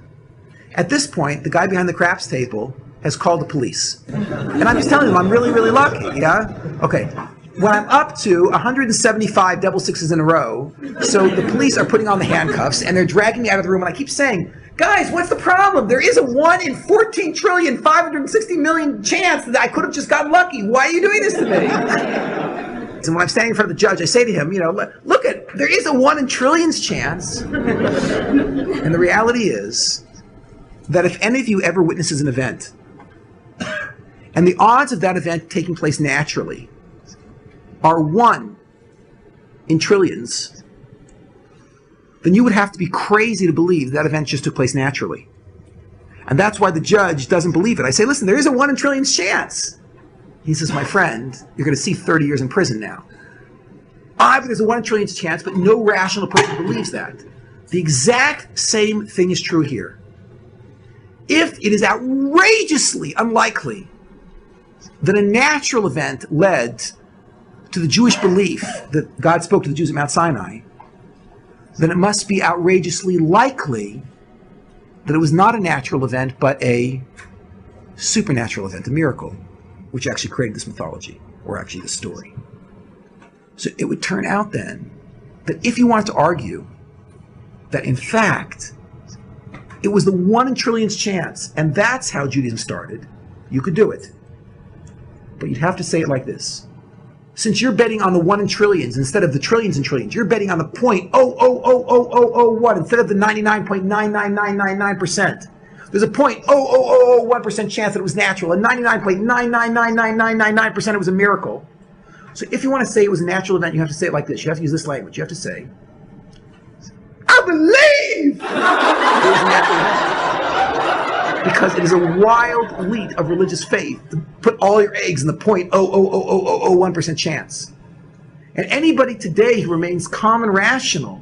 At this point, the guy behind the craps table has called the police. And I'm just telling them I'm really, really lucky, yeah? Okay. When I'm up to 175 double sixes in a row, so the police are putting on the handcuffs and they're dragging me out of the room, and I keep saying, guys, what's the problem? There is a 1 in 14,560,000,000 chance that I could have just gotten lucky. Why are you doing this to me? And when I'm standing in front of the judge, I say to him, look there is a 1 in trillions chance. And the reality is that if any of you ever witnesses an event, and the odds of that event taking place naturally are 1 in trillions, then you would have to be crazy to believe that event just took place naturally. And that's why the judge doesn't believe it. I say, listen, there is a 1 in trillions chance. He says, my friend, you're going to see 30 years in prison now. But there's a 1 in trillions chance, but no rational person believes that. The exact same thing is true here. If it is outrageously unlikely that a natural event led to the Jewish belief that God spoke to the Jews at Mount Sinai, then it must be outrageously likely that it was not a natural event, but a supernatural event, a miracle, which actually created this mythology, or actually the story. So it would turn out then that if you wanted to argue that in fact it was the 1 in trillions chance, and that's how Judaism started, you could do it. But you'd have to say it like this. Since you're betting on the 1 in trillions instead of the trillions and trillions, you're betting on the 0.0000001 instead of the 99.99999%. There's a 0.00001% chance that it was natural, and 99.9999999% it was a miracle. So if you want to say it was a natural event, you have to say it like this. You have to use this language. You have to say, I believe it was a natural event. Because it is a wild leap of religious faith to put all your eggs in the 0.00001% chance. And anybody today who remains calm and rational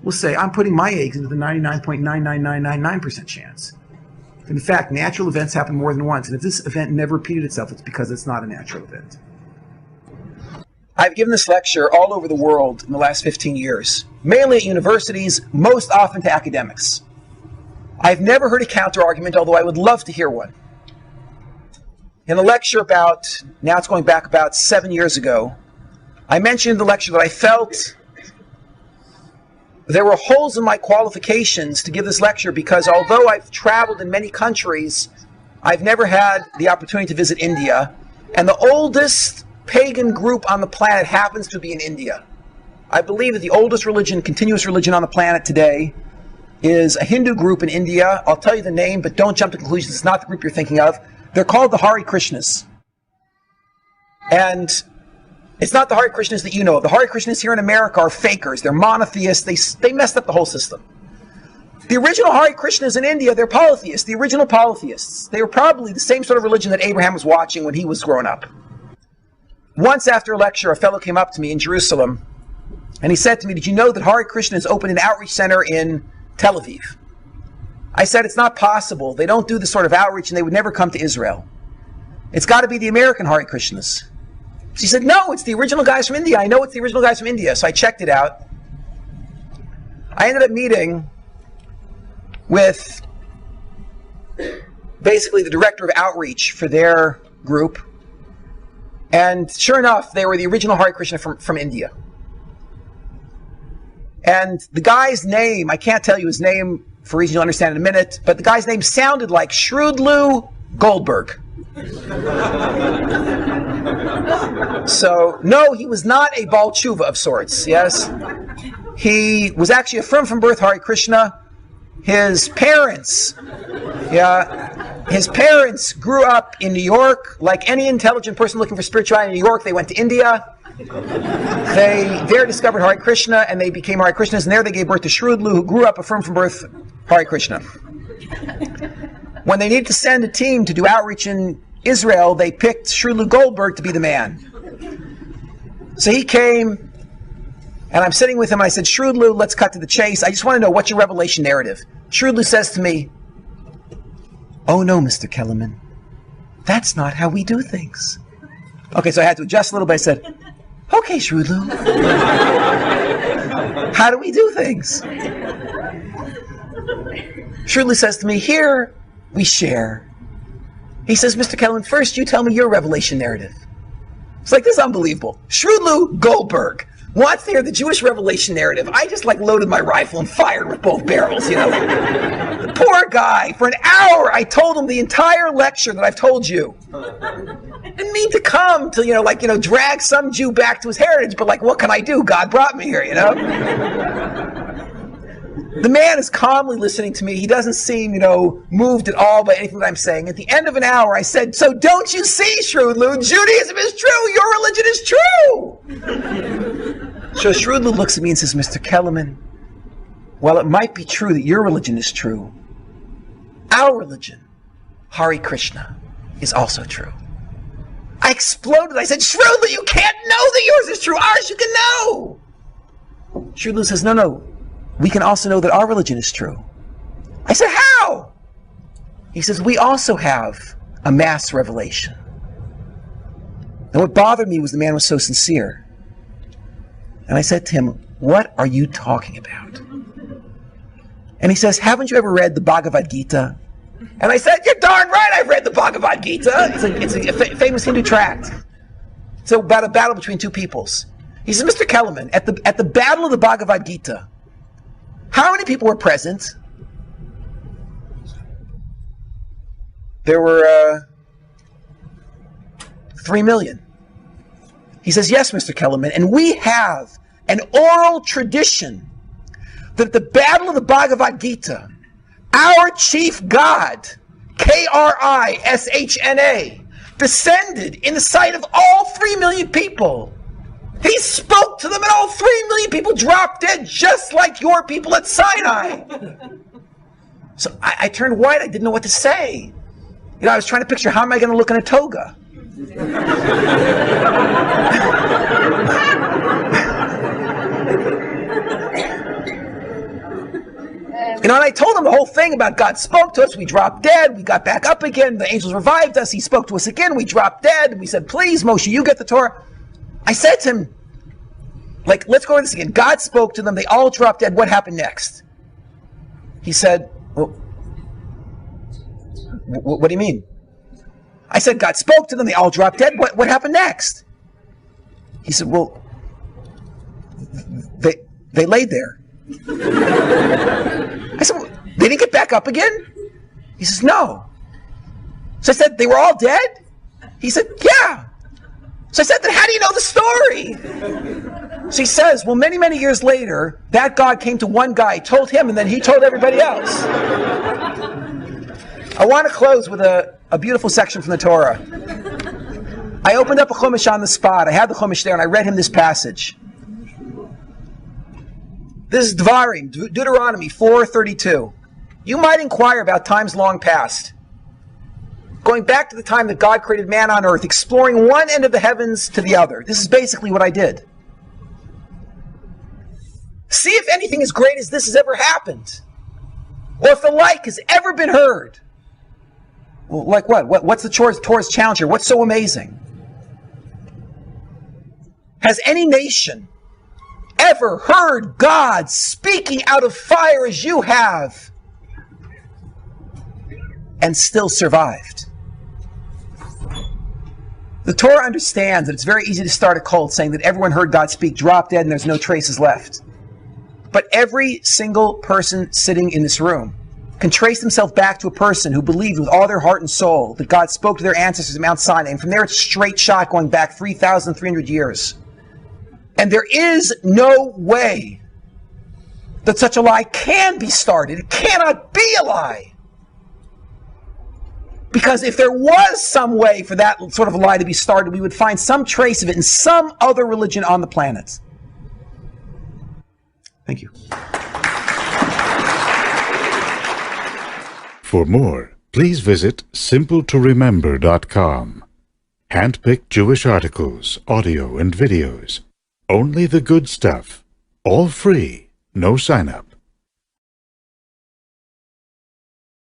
will say, I'm putting my eggs into the 99.99999% chance. In fact, natural events happen more than once, and if this event never repeated itself, it's because it's not a natural event. I've given this lecture all over the world in the last 15 years, mainly at universities, most often to academics. I've never heard a counter-argument, although I would love to hear one. In a lecture now it's going back about 7 years ago, I mentioned in the lecture that I felt there were holes in my qualifications to give this lecture because although I've traveled in many countries, I've never had the opportunity to visit India, and the oldest pagan group on the planet happens to be in India. I believe that the oldest religion, continuous religion on the planet today, is a Hindu group in India. I'll tell you the name, but don't jump to conclusions. It's not the group you're thinking of. They're called the Hare Krishnas. And it's not the Hare Krishnas that you know of. The Hare Krishnas here in America are fakers. They're monotheists. They messed up the whole system. The original Hare Krishnas in India, they're polytheists, the original polytheists. They were probably the same sort of religion that Abraham was watching when he was growing up. Once after a lecture, a fellow came up to me in Jerusalem, and he said to me, did you know that Hare Krishnas opened an outreach center in Tel Aviv? I said, it's not possible. They don't do this sort of outreach, and they would never come to Israel. It's got to be the American Hare Krishnas. She said, no, it's the original guys from India. I know it's the original guys from India. So I checked it out. I ended up meeting with basically the director of outreach for their group. And sure enough, they were the original Hare Krishna from India. And the guy's name, I can't tell you his name for reasons you'll understand in a minute, but the guy's name sounded like Shrewdlou Goldberg. So, no, he was not a Baal Tshuva of sorts, yes? He was actually a from birth Hare Krishna. His parents grew up in New York. Like any intelligent person looking for spirituality in New York, they went to India. They there discovered Hare Krishna, and they became Hare Krishnas, and there they gave birth to Shrewdlou, who grew up a from birth Hare Krishna. When they needed to send a team to do outreach in Israel, they picked Shrewdlou Goldberg to be the man. So he came, and I'm sitting with him, and I said, Shrewdlou, let's cut to the chase. I just want to know, what's your revelation narrative? Shrewdlou says to me, oh no, Mr. Kellerman, that's not how we do things. Okay, so I had to adjust a little bit. I said, okay, Shrewdlou, how do we do things? Shrewdlou says to me, here we share. He says, Mr. Kellerman, first you tell me your revelation narrative. It's like, this is unbelievable. Shrewdlou Goldberg wants to hear the Jewish revelation narrative. I just loaded my rifle and fired with both barrels, The poor guy, for an hour, I told him the entire lecture that I've told you. Didn't mean to come to, drag some Jew back to his heritage, but what can I do? God brought me here, The man is calmly listening to me. He doesn't seem, moved at all by anything that I'm saying. At the end of an hour, I said, so don't you see, Shrewdlou, Judaism is true. Your religion is true. So Shrewdlou looks at me and says, Mr. Kellerman, while it might be true that your religion is true, our religion, Hare Krishna, is also true. I exploded. I said, Shrewdlou, you can't know that yours is true. Ours you can know. Shrewdlou says, no. We can also know that our religion is true. I said, how? He says, we also have a mass revelation. And what bothered me was the man was so sincere. And I said to him, what are you talking about? And he says, haven't you ever read the Bhagavad Gita? And I said, you're darn right I've read the Bhagavad Gita. It's a famous Hindu tract. It's about a battle between two peoples. He says, Mr. Kellerman, at the battle of the Bhagavad Gita, how many people were present? There were 3 million. He says, yes, Mr. Kellerman, and we have an oral tradition that at the battle of the Bhagavad Gita, our chief god, Krishna, descended in the sight of all 3 million people. He spoke to them and all 3 million people dropped dead just like your people at Sinai. So I turned white. I didn't know what to say. I was trying to picture, how am I going to look in a toga? And I told him the whole thing about God spoke to us, we dropped dead, we got back up again, the angels revived us, he spoke to us again, we dropped dead, we said, please, Moshe, you get the Torah. I said to him, let's go over this again. God spoke to them, they all dropped dead, what happened next? He said, well, what do you mean? I said, God spoke to them, they all dropped dead, what happened next? He said, well, they laid there. I said, well, they didn't get back up again? He says, no. So I said, they were all dead? He said, yeah. So I said, then how do you know the story? So he says, well, many, many years later, that God came to one guy, told him, and then he told everybody else. I want to close with a beautiful section from the Torah. I opened up a Chumash on the spot. I had the Chumash there, and I read him this passage. This is Dvarim, Deuteronomy 4:32. You might inquire about times long past. Going back to the time that God created man on earth, exploring one end of the heavens to the other. This is basically what I did. See if anything as great as this has ever happened. Or if the like has ever been heard. Well, like what? What's the Torah's challenge here? What's so amazing? Has any nation ever heard God speaking out of fire as you have and still survived? The Torah understands that it's very easy to start a cult saying that everyone heard God speak, drop dead, and there's no traces left. But every single person sitting in this room can trace themselves back to a person who believed with all their heart and soul that God spoke to their ancestors at Mount Sinai, and from there it's straight shot going back 3,300 years. And there is no way that such a lie can be started. It cannot be a lie. Because if there was some way for that sort of a lie to be started, we would find some trace of it in some other religion on the planet. Thank you. For more, please visit simpletoremember.com. Handpicked Jewish articles, audio and videos. Only the good stuff. All free. No sign-up.